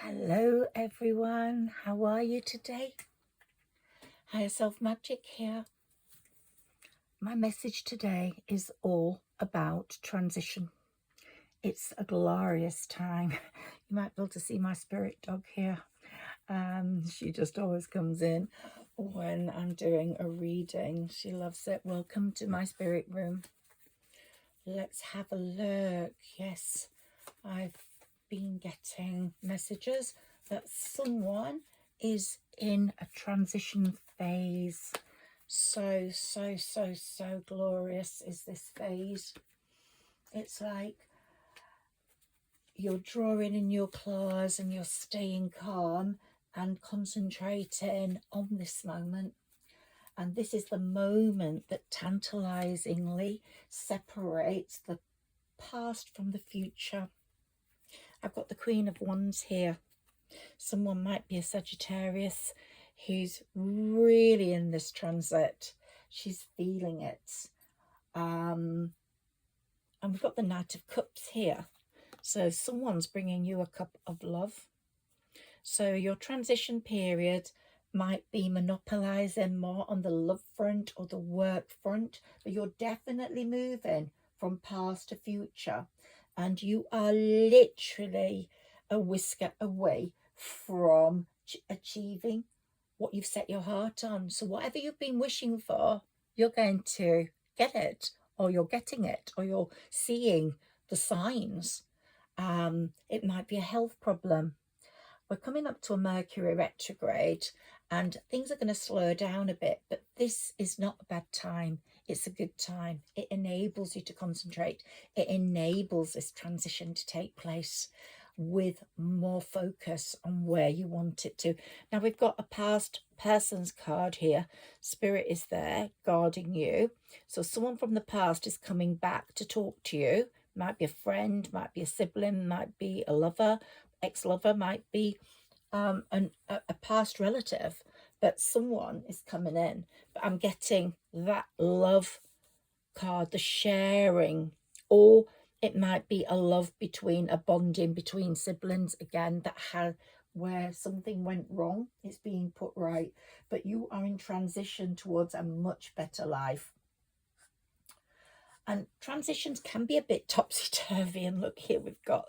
Hello everyone, how are you today? Higher Self Magic here. My message today is all about transition. It's a glorious time. You might be able to see my spirit dog here. She just always comes in when I'm doing a reading. She loves it. Welcome to my spirit room. Let's have a look. Yes, I've been getting messages that someone is in a transition phase. So glorious is this phase. It's like you're drawing in your claws and you're staying calm and concentrating on this moment. And this is the moment that tantalizingly separates the past from the future. I've got the Queen of Wands here. Someone might be a Sagittarius who's really in this transit. She's feeling it. And we've got the Knight of Cups here. So someone's bringing you a cup of love. So your transition period might be monopolizing more on the love front or the work front, but you're definitely moving from past to future. And you are literally a whisker away from achieving what you've set your heart on. So whatever you've been wishing for, you're going to get it, or you're getting it, or you're seeing the signs. It might be a health problem. We're coming up to a Mercury retrograde and things are going to slow down a bit, but this is not a bad time. It's a good time. It enables you to concentrate. It enables this transition to take place with more focus on where you want it to. Now we've got a past person's card here. Spirit is there guarding you. So someone from the past is coming back to talk to you. Might be a friend, might be a sibling, might be a lover, ex-lover, might be a past relative, but someone is coming in. But I'm getting that love card, the sharing, or it might be a love between, a bonding between siblings again, that had where something went wrong, it's being put right, but you are in transition towards a much better life. And transitions can be a bit topsy-turvy, and look here, we've got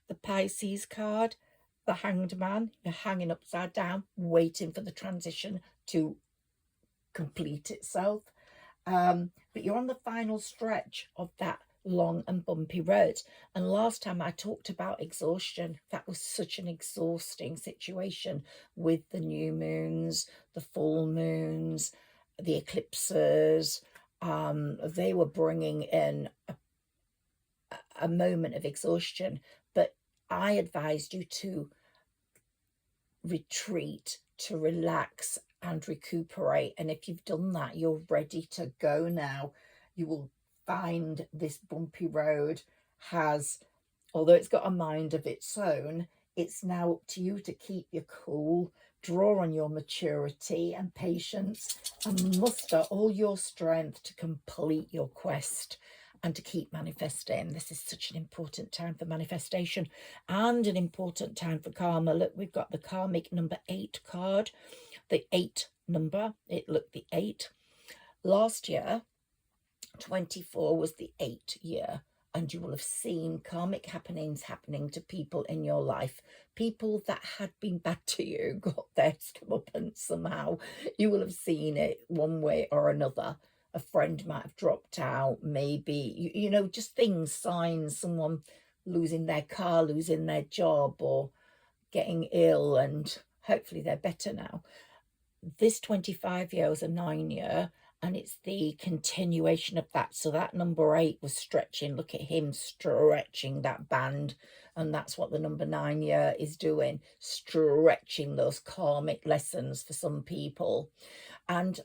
the Pisces card, the Hanged Man. You're hanging upside down, waiting for the transition to complete itself. But you're on the final stretch of that long and bumpy road. And last time I talked about exhaustion. That was such an exhausting situation with the new moons, the full moons, the eclipses. They were bringing in a moment of exhaustion, but I advised you to retreat, to relax and recuperate. And if you've done that, you're ready to go now. You will find this bumpy road has, although it's got a mind of its own, it's now up to you to keep your cool, draw on your maturity and patience, and muster all your strength to complete your quest and to keep manifesting. This is such an important time for manifestation and an important time for karma. Look, we've got the karmic number 8 card, the 8 number. The 8. Last year, 24 was the 8 year, and you will have seen karmic happenings happening to people in your life. People that had been bad to you got their comeuppance somehow. You will have seen it one way or another. A friend might have dropped out, maybe, you know, just things, signs, someone losing their car, losing their job, or getting ill, and hopefully they're better now. This 25-year was a 9-year, and it's the continuation of that. So that number 8 was stretching. Look at him stretching that band. And that's what the number 9 year is doing, stretching those karmic lessons for some people. And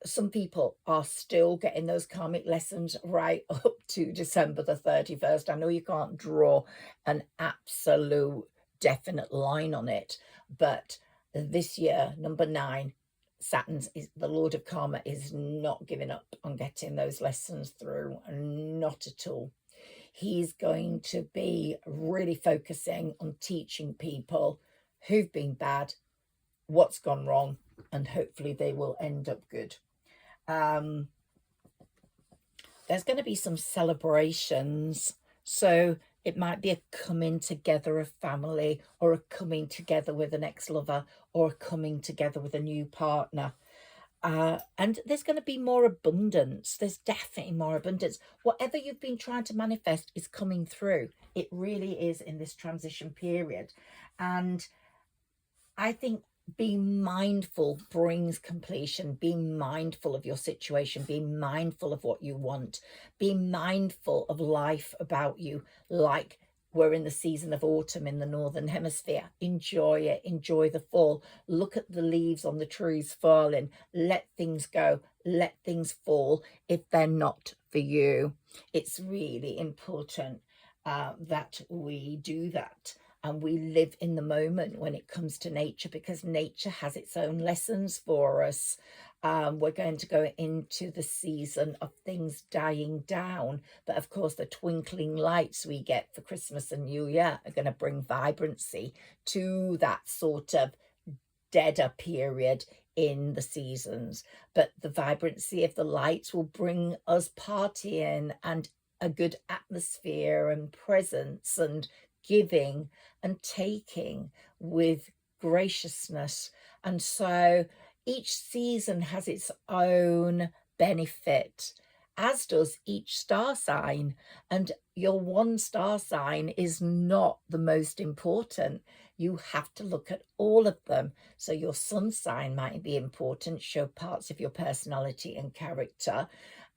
some people are still getting those karmic lessons right up to December the 31st. I know you can't draw an absolute definite line on it, but this year, number 9, Saturn is the Lord of Karma, is not giving up on getting those lessons through, not at all. He's going to be really focusing on teaching people who've been bad, what's gone wrong, and hopefully they will end up good. There's going to be some celebrations. So it might be a coming together of family, or a coming together with an ex-lover, or a coming together with a new partner. And there's going to be more abundance. There's definitely more abundance. Whatever you've been trying to manifest is coming through. It really is in this transition period. And I think being mindful brings completion. Being mindful of your situation, being mindful of what you want, being mindful of life about you, like we're in the season of autumn in the Northern Hemisphere. Enjoy it. Enjoy the fall. Look at the leaves on the trees falling. Let things go. Let things fall if they're not for you. It's really important that we do that. And we live in the moment when it comes to nature, because nature has its own lessons for us. We're going to go into the season of things dying down. But of course, the twinkling lights we get for Christmas and New Year are going to bring vibrancy to that sort of deader period in the seasons. But the vibrancy of the lights will bring us partying and a good atmosphere and presence and giving and taking with graciousness. And so each season has its own benefit, as does each star sign. And your one star sign is not the most important. You have to look at all of them. So your sun sign might be important, show parts of your personality and character.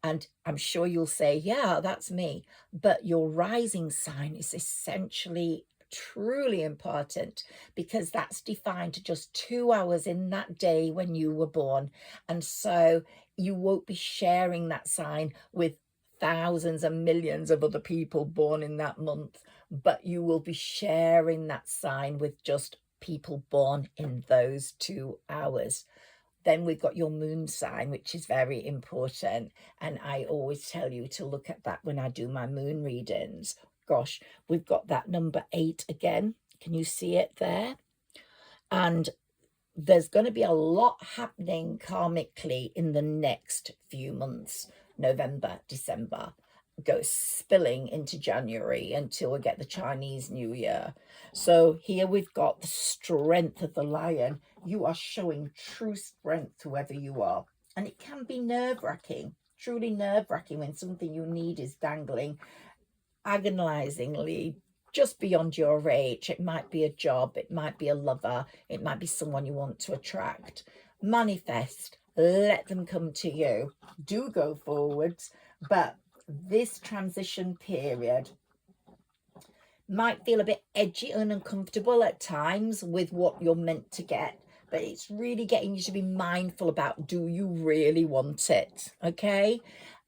And I'm sure you'll say, yeah, that's me. But your rising sign is essentially truly important, because that's defined to just 2 hours in that day when you were born. And so you won't be sharing that sign with thousands and millions of other people born in that month, but you will be sharing that sign with just people born in those 2 hours. Then we've got your moon sign, which is very important. And I always tell you to look at that when I do my moon readings. Gosh, we've got that number 8 again. Can you see it there? And there's going to be a lot happening karmically in the next few months. November, December, goes spilling into January until we get the Chinese New Year. So here we've got the strength of the lion. You are showing true strength, whoever you are. And it can be nerve-wracking, truly nerve-wracking, when something you need is dangling agonizingly just beyond your reach. It might be a job, it might be a lover, it might be someone you want to attract. Manifest, let them come to you. Do go forwards, but this transition period might feel a bit edgy and uncomfortable at times with what you're meant to get, but it's really getting you to be mindful about, do you really want it? Okay.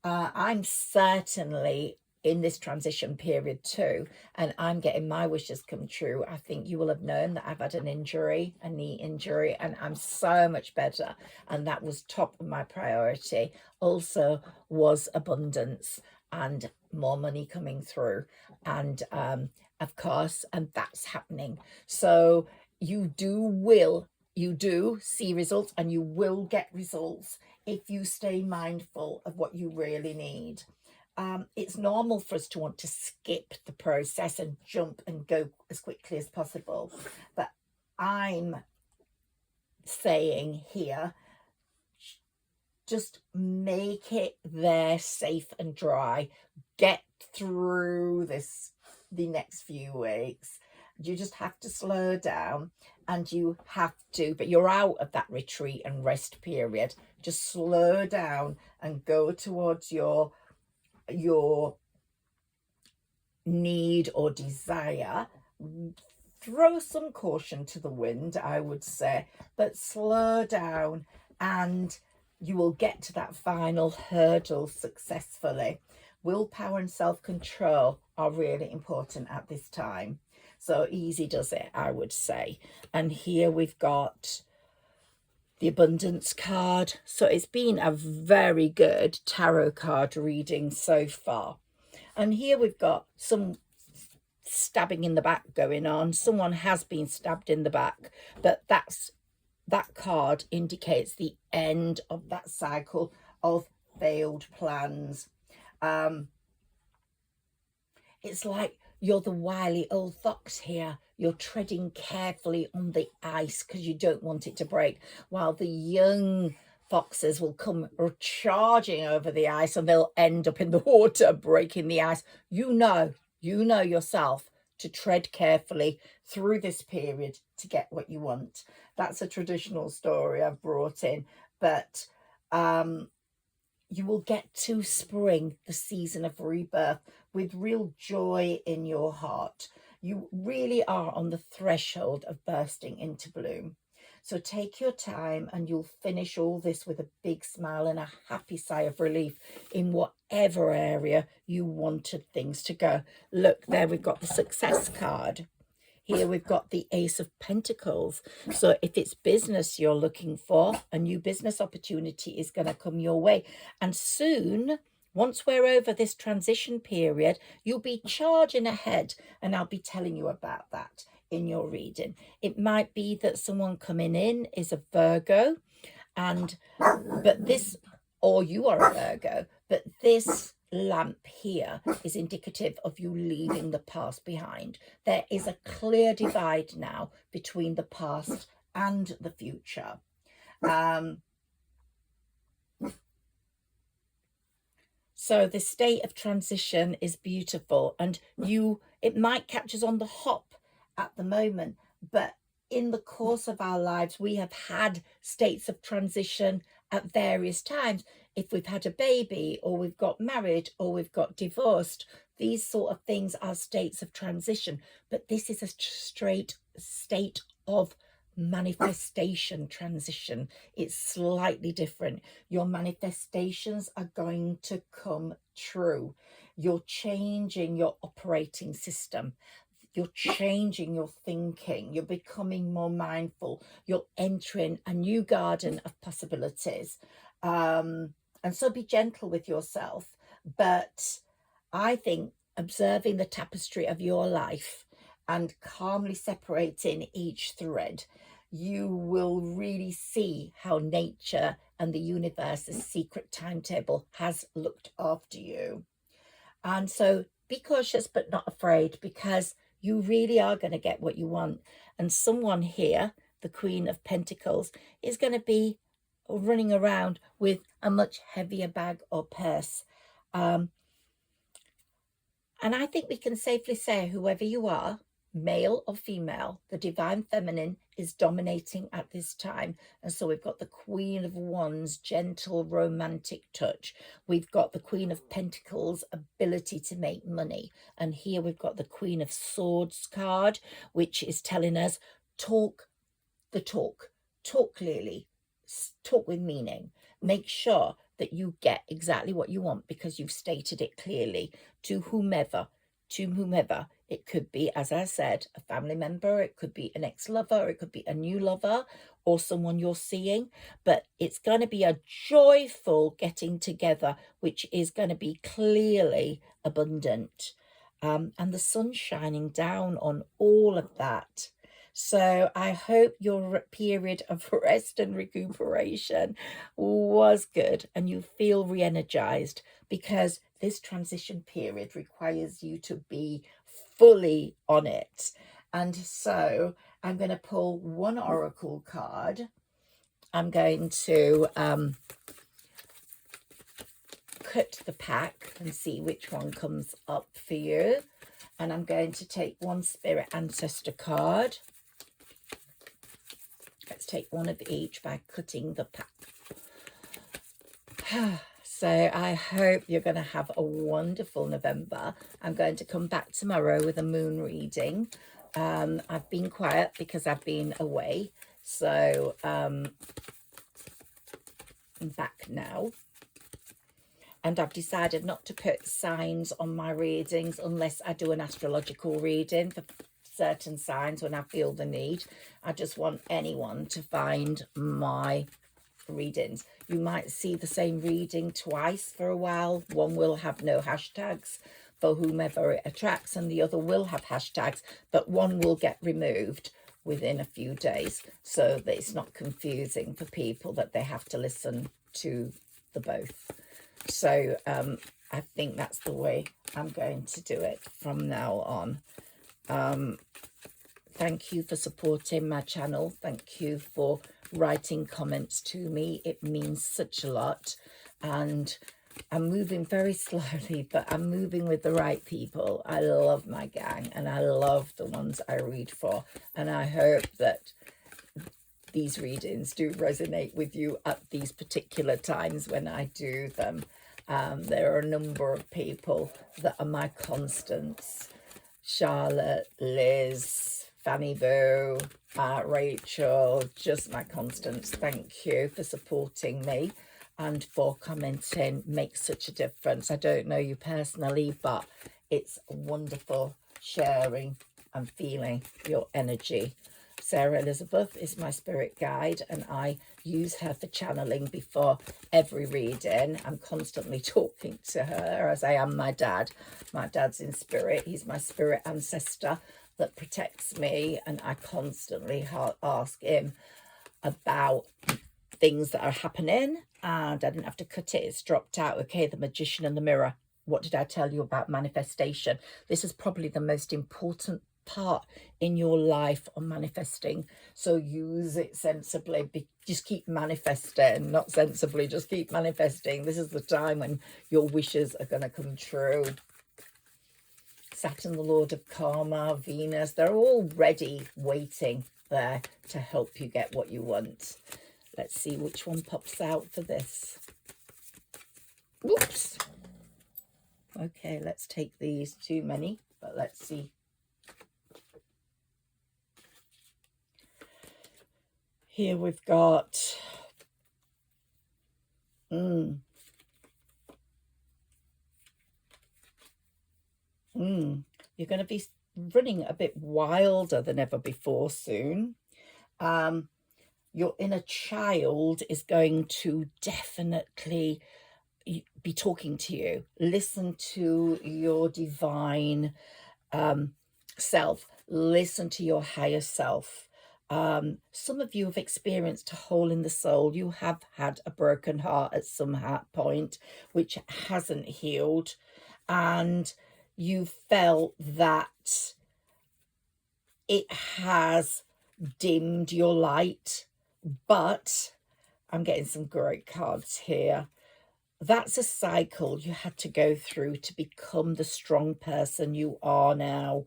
I'm certainly in this transition period too, and I'm getting my wishes come true. I think you will have known that I've had an injury, a knee injury, and I'm so much better, and that was top of my priority. Also was abundance and more money coming through, and of course, and that's happening. So you do see results, and you will get results if you stay mindful of what you really need. It's normal for us to want to skip the process and jump and go as quickly as possible. But I'm saying here, just make it there safe and dry. Get through the next few weeks. You just have to slow down, and you have to, but you're out of that retreat and rest period. Just slow down and go towards your need or desire. Throw some caution to the wind, I would say, but slow down, and you will get to that final hurdle successfully. Willpower and self-control are really important at this time. So easy does it, I would say. And here we've got the abundance card. So it's been a very good tarot card reading so far. And here we've got some stabbing in the back going on. Someone has been stabbed in the back, but that card indicates the end of that cycle of failed plans. It's like you're the wily old fox here. You're treading carefully on the ice because you don't want it to break, while the young foxes will come charging over the ice and they'll end up in the water, breaking the ice. You know yourself to tread carefully through this period to get what you want. That's a traditional story I've brought in, but you will get to spring, the season of rebirth, with real joy in your heart. You really are on the threshold of bursting into bloom. So take your time and you'll finish all this with a big smile and a happy sigh of relief in whatever area you wanted things to go. Look, there we've got the success card. Here we've got the Ace of Pentacles. So if it's business you're looking for, a new business opportunity is going to come your way. And soon, once we're over this transition period, you'll be charging ahead. And I'll be telling you about that in your reading. It might be that someone coming in is a Virgo, or you are a Virgo, but this lamp here is indicative of you leaving the past behind. There is a clear divide now between the past and the future. So the state of transition is beautiful, and it might catch us on the hop at the moment, but in the course of our lives, we have had states of transition at various times. If we've had a baby, or we've got married, or we've got divorced, these sort of things are states of transition. But this is a straight state of manifestation transition. It's slightly different. Your manifestations are going to come true. You're changing your operating system. You're changing your thinking. You're becoming more mindful. You're entering a new garden of possibilities. And so be gentle with yourself. But I think observing the tapestry of your life and calmly separating each thread, you will really see how nature and the universe's secret timetable has looked after you. And so be cautious but not afraid, because you really are going to get what you want. And someone here, the Queen of Pentacles, is going to be running around with a much heavier bag or purse. And I think we can safely say, whoever you are, male or female, the divine feminine is dominating at this time. And so we've got the Queen of Wands, gentle romantic touch. We've got the Queen of Pentacles, ability to make money. And here we've got the Queen of Swords card, which is telling us talk the talk, talk clearly, talk with meaning. Make sure that you get exactly what you want because you've stated it clearly to whomever. It could be, as I said, a family member, it could be an ex-lover, it could be a new lover or someone you're seeing, but it's going to be a joyful getting together, which is going to be clearly abundant. And the sun's shining down on all of that. So I hope your period of rest and recuperation was good and you feel re-energized, because this transition period requires you to be fully on it. And so I'm going to pull one oracle card. I'm going to cut the pack and see which one comes up for you. And I'm going to take one spirit ancestor card. Let's take one of each by cutting the pack. So I hope you're going to have a wonderful November. I'm going to come back tomorrow with a moon reading. I've been quiet because I've been away. So I'm back now. And I've decided not to put signs on my readings unless I do an astrological reading for certain signs when I feel the need. I just want anyone to find my readings. You might see the same reading twice for a while. One will have no hashtags, for whomever it attracts, and the other will have hashtags, but one will get removed within a few days so that it's not confusing for people that they have to listen to the both. So I think that's the way I'm going to do it from now on. Thank you for supporting my channel. Thank you for writing comments to me. It means such a lot. And I'm moving very slowly, but I'm moving with the right people. I love my gang and I love the ones I read for. And I hope that these readings do resonate with you at these particular times when I do them. There are a number of people that are my constants. Charlotte, Liz, Fanny Boo, Rachel, just my constants. Thank you for supporting me and for commenting. Makes such a difference. I don't know you personally, but it's wonderful sharing and feeling your energy. Sarah Elizabeth is my spirit guide, and I use her for channeling before every reading. I'm constantly talking to her, as I am my dad. My dad's in spirit. He's my spirit ancestor that protects me, and I constantly ask him about things that are happening, and I didn't have to cut it. It's dropped out. Okay, the Magician and the Mirror. What did I tell you about manifestation? This is probably the most important part in your life on manifesting, so use it sensibly. Just keep manifesting, not sensibly, just keep manifesting. This is the time when your wishes are going to come true. Saturn, the Lord of Karma, Venus, they're all ready, waiting there to help you get what you want. Let's see which one pops out for this. Whoops. Okay, let's take these. Too many, but let's see. Here we've got you're going to be running a bit wilder than ever before soon. Your inner child is going to definitely be talking to you. Listen to your divine self. Listen to your higher self. Some of you have experienced a hole in the soul. You have had a broken heart at some point which hasn't healed, and you felt that it has dimmed your light. But I'm getting some great cards here. That's a cycle you had to go through to become the strong person you are now.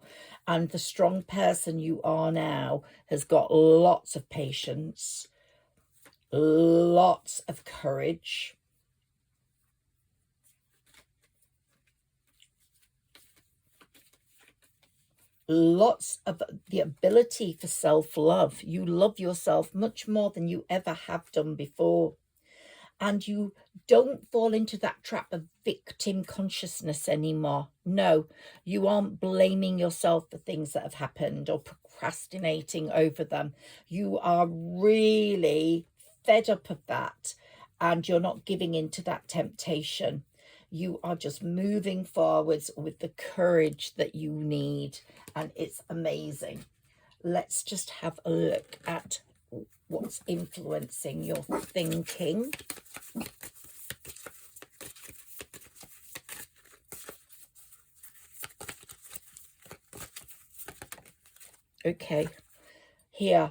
And the strong person you are now has got lots of patience, lots of courage, lots of the ability for self-love. You love yourself much more than you ever have done before. And you don't fall into that trap of victim consciousness anymore. No, you aren't blaming yourself for things that have happened or procrastinating over them. You are really fed up of that, and you're not giving in to that temptation. You are just moving forwards with the courage that you need, and it's amazing. Let's just have a look at what's influencing your thinking. Okay, here,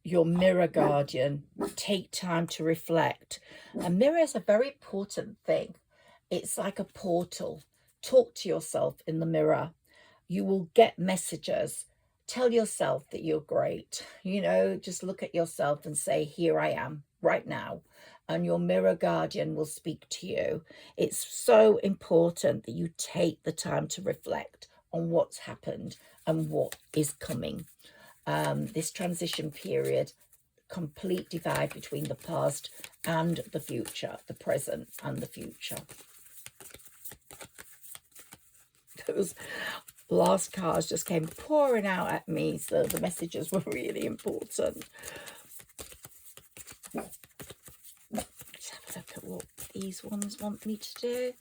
your mirror guardian. Take time to reflect. A mirror is a very important thing. It's like a portal. Talk to yourself in the mirror. You will get messages. Tell yourself that you're great. You know, just look at yourself and say, here I am right now. And your mirror guardian will speak to you. It's so important that you take the time to reflect on what's happened and what is coming. This transition period, complete divide between the past and the future, the present and the future. Those last cards just came pouring out at me, so the messages were really important. Let's have a look at what these ones want me to do.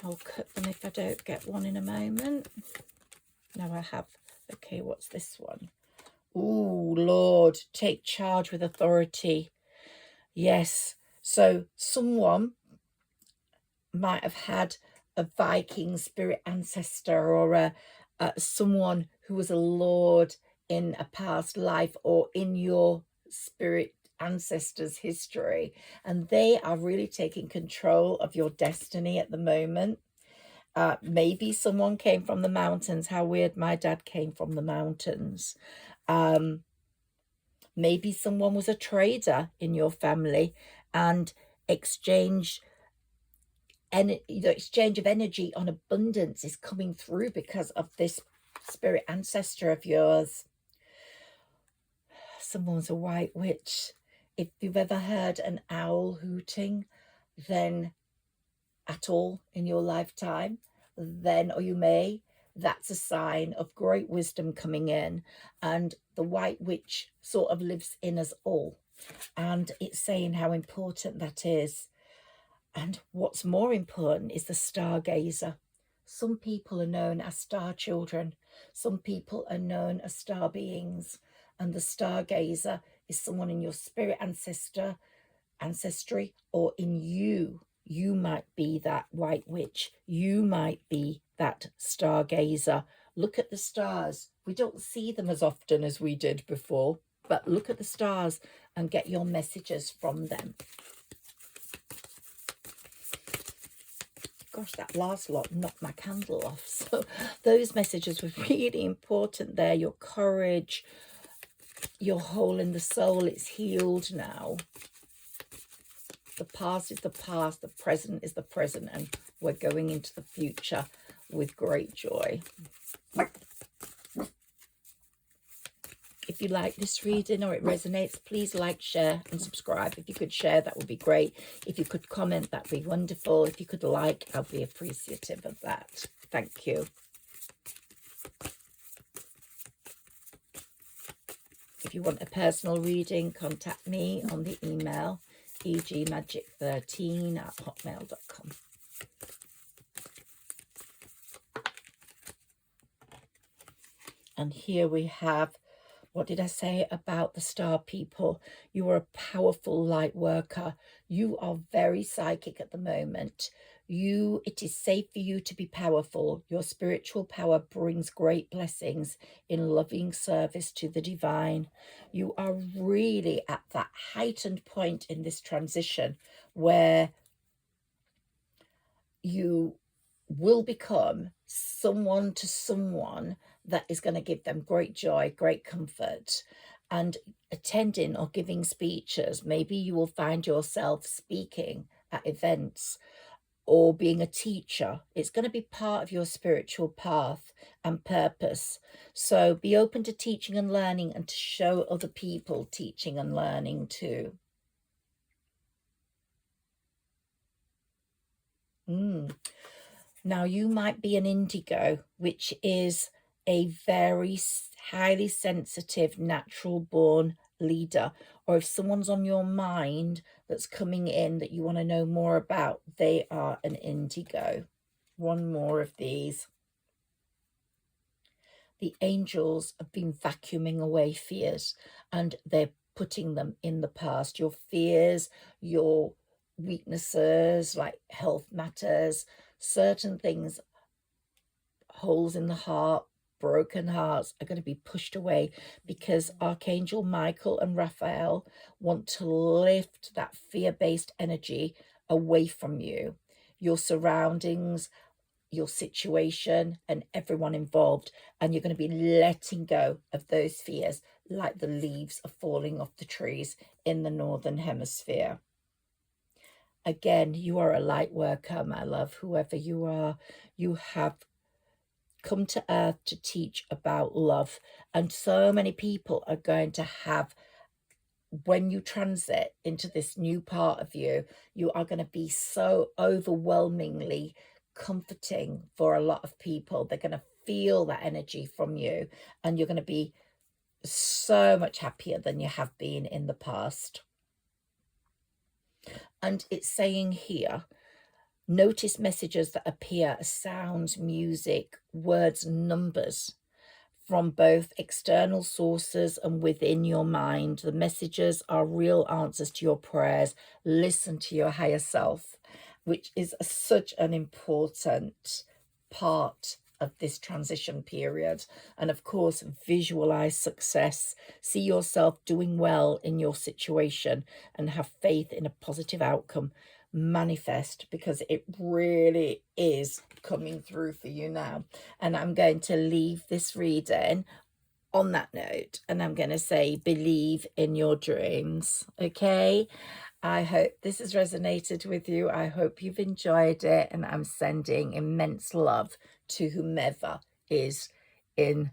I'll cut them if I don't get one in a moment. Now I have, okay, what's this one? Oh, Lord, take charge with authority. Yes, so someone might have had a Viking spirit ancestor, or someone who was a lord in a past life or in your spirit ancestors' history, and they are really taking control of your destiny at the moment. Maybe someone came from the mountains. How weird, my dad came from the mountains. Maybe someone was a trader in your family and exchanged, and the exchange of energy on abundance is coming through because of this spirit ancestor of yours. Someone's a white witch. If you've ever heard an owl hooting, then at all in your lifetime, then, or you may, that's a sign of great wisdom coming in. And the white witch sort of lives in us all. And it's saying how important that is. And what's more important is the stargazer. Some people are known as star children. Some people are known as star beings. And the stargazer is someone in your spirit ancestry, or in you. You might be that white witch. You might be that stargazer. Look at the stars. We don't see them as often as we did before, but look at the stars and get your messages from them. Gosh, that last lot knocked my candle off. So those messages were really important there. Your courage, your hole in the soul, it's healed now. The past is the past, the present is the present, and we're going into the future with great joy. If you like this reading or it resonates, please like, share and subscribe. If you could share, that would be great. If you could comment, that'd be wonderful. If you could like, I'll be appreciative of that. Thank you. If you want a personal reading, contact me on the email egmagic13@hotmail.com. And here we have, what did I say about the star people? You are a powerful light worker. You are very psychic at the moment. It is safe for you to be powerful. Your spiritual power brings great blessings in loving service to the divine. You are really at that heightened point in this transition where you will become someone to someone that is going to give them great joy, great comfort. And attending or giving speeches, maybe you will find yourself speaking at events or being a teacher. It's going to be part of your spiritual path and purpose. So be open to teaching and learning, and to show other people teaching and learning too. Now, you might be an indigo, which is a very highly sensitive, natural-born leader. Or if someone's on your mind that's coming in that you want to know more about, they are an indigo. One more of these. The angels have been vacuuming away fears, and they're putting them in the past. Your fears, your weaknesses, like health matters, certain things, holes in the heart, broken hearts, are going to be pushed away, because Archangel Michael and Raphael want to lift that fear-based energy away from you, your surroundings, your situation, and everyone involved. And you're going to be letting go of those fears like the leaves are falling off the trees in the northern hemisphere. Again, you are a light worker, my love. Whoever you are, you have come to earth to teach about love. And so many people are going to have, when you transit into this new part of you, you are going to be so overwhelmingly comforting for a lot of people. They're going to feel that energy from you, and you're going to be so much happier than you have been in the past. And it's saying here, Notice messages that appear as sounds, music, words, numbers from both external sources and within your mind. The messages are real answers to your prayers. Listen to your higher self, which is such an important part of this transition period. And of course, visualize success. See yourself doing well in your situation and have faith in a positive outcome. Manifest, because it really is coming through for you now. And I'm going to leave this reading on that note, and I'm going to say, believe in your dreams. Okay, I hope this has resonated with you. I hope you've enjoyed it, and I'm sending immense love to whomever is in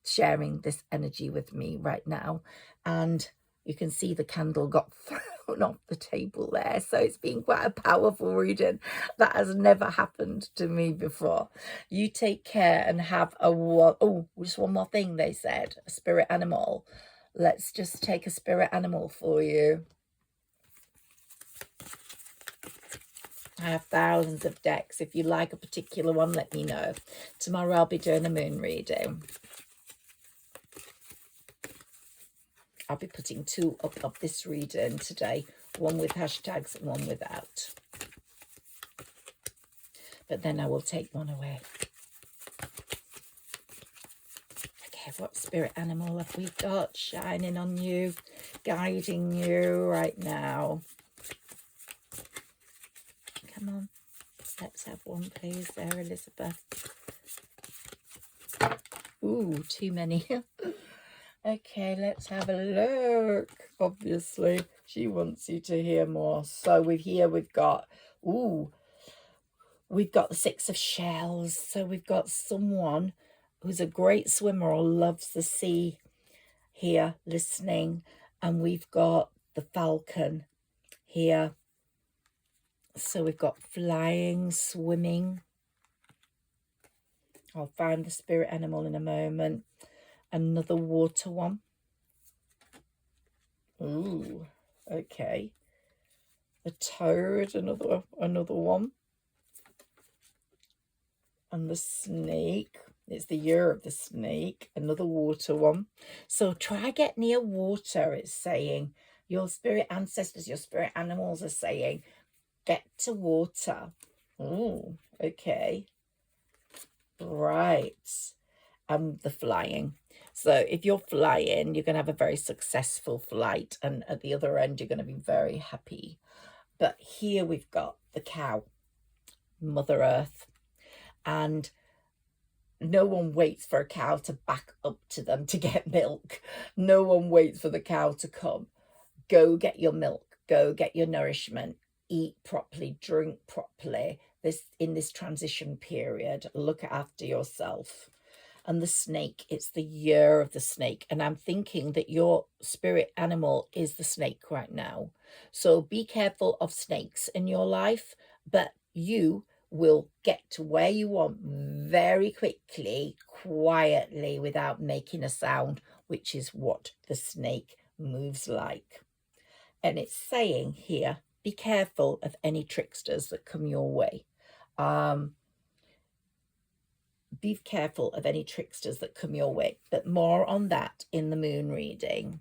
sharing this energy with me right now. And you can see the candle got thrown off the table there. So it's been quite a powerful reading. That has never happened to me before. You take care and have a just one more thing they said. A spirit animal. Let's just take a spirit animal for you. I have thousands of decks. If you like a particular one, let me know. Tomorrow I'll be doing a moon reading. I'll be putting 2 up of this reading today, one with hashtags and one without. But then I will take one away. Okay, what spirit animal have we got shining on you, guiding you right now? Come on, let's have one, please, there, Elizabeth. Ooh, too many. Okay, let's have a look. Obviously, she wants you to hear more. So we've got the 6 of shells. So we've got someone who's a great swimmer or loves the sea here listening. And we've got the falcon here. So we've got flying, swimming. I'll find the spirit animal in a moment. Another water one. Ooh, okay. The toad, another one. And the snake. It's the year of the snake. Another water one. So try get near water, it's saying. Your spirit ancestors, your spirit animals are saying, get to water. Ooh, okay. Right. And the flying. So if you're flying, you're going to have a very successful flight. And at the other end, you're going to be very happy. But here we've got the cow, Mother Earth. And no one waits for a cow to back up to them to get milk. No one waits for the cow to come. Go get your milk. Go get your nourishment. Eat properly. Drink properly. In this transition period, look after yourself. And the snake, it's the year of the snake. And I'm thinking that your spirit animal is the snake right now. So be careful of snakes in your life, but you will get to where you want very quickly, quietly, without making a sound, which is what the snake moves like. And it's saying here, be careful of any tricksters that come your way. Be careful of any tricksters that come your way, but more on that in the moon reading.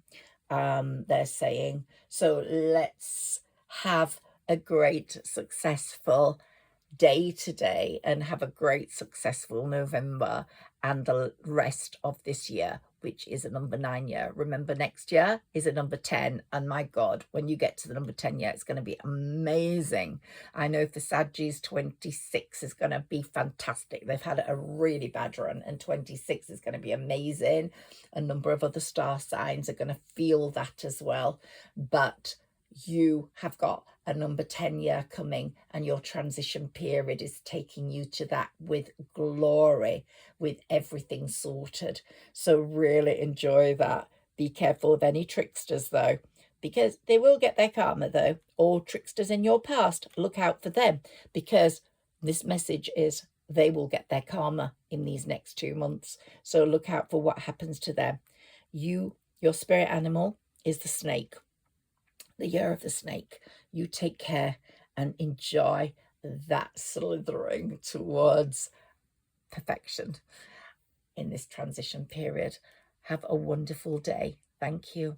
They're saying, so let's have a great successful day today and have a great successful November and the rest of this year, which is a number 9 year. Remember, next year is a number 10. And my God, when you get to the number 10 year, it's going to be amazing. I know for Sagittarius, 26 is going to be fantastic. They've had a really bad run, and 26 is going to be amazing. A number of other star signs are going to feel that as well. But you have got a number 10 year coming, and your transition period is taking you to that with glory, with everything sorted. So really enjoy that. Be careful of any tricksters though, because they will get their karma though. All tricksters in your past, look out for them, because this message is they will get their karma in these next 2 months. So look out for what happens to them. Your spirit animal is the snake. The year of the snake. You take care and enjoy that slithering towards perfection in this transition period. Have a wonderful day. Thank you.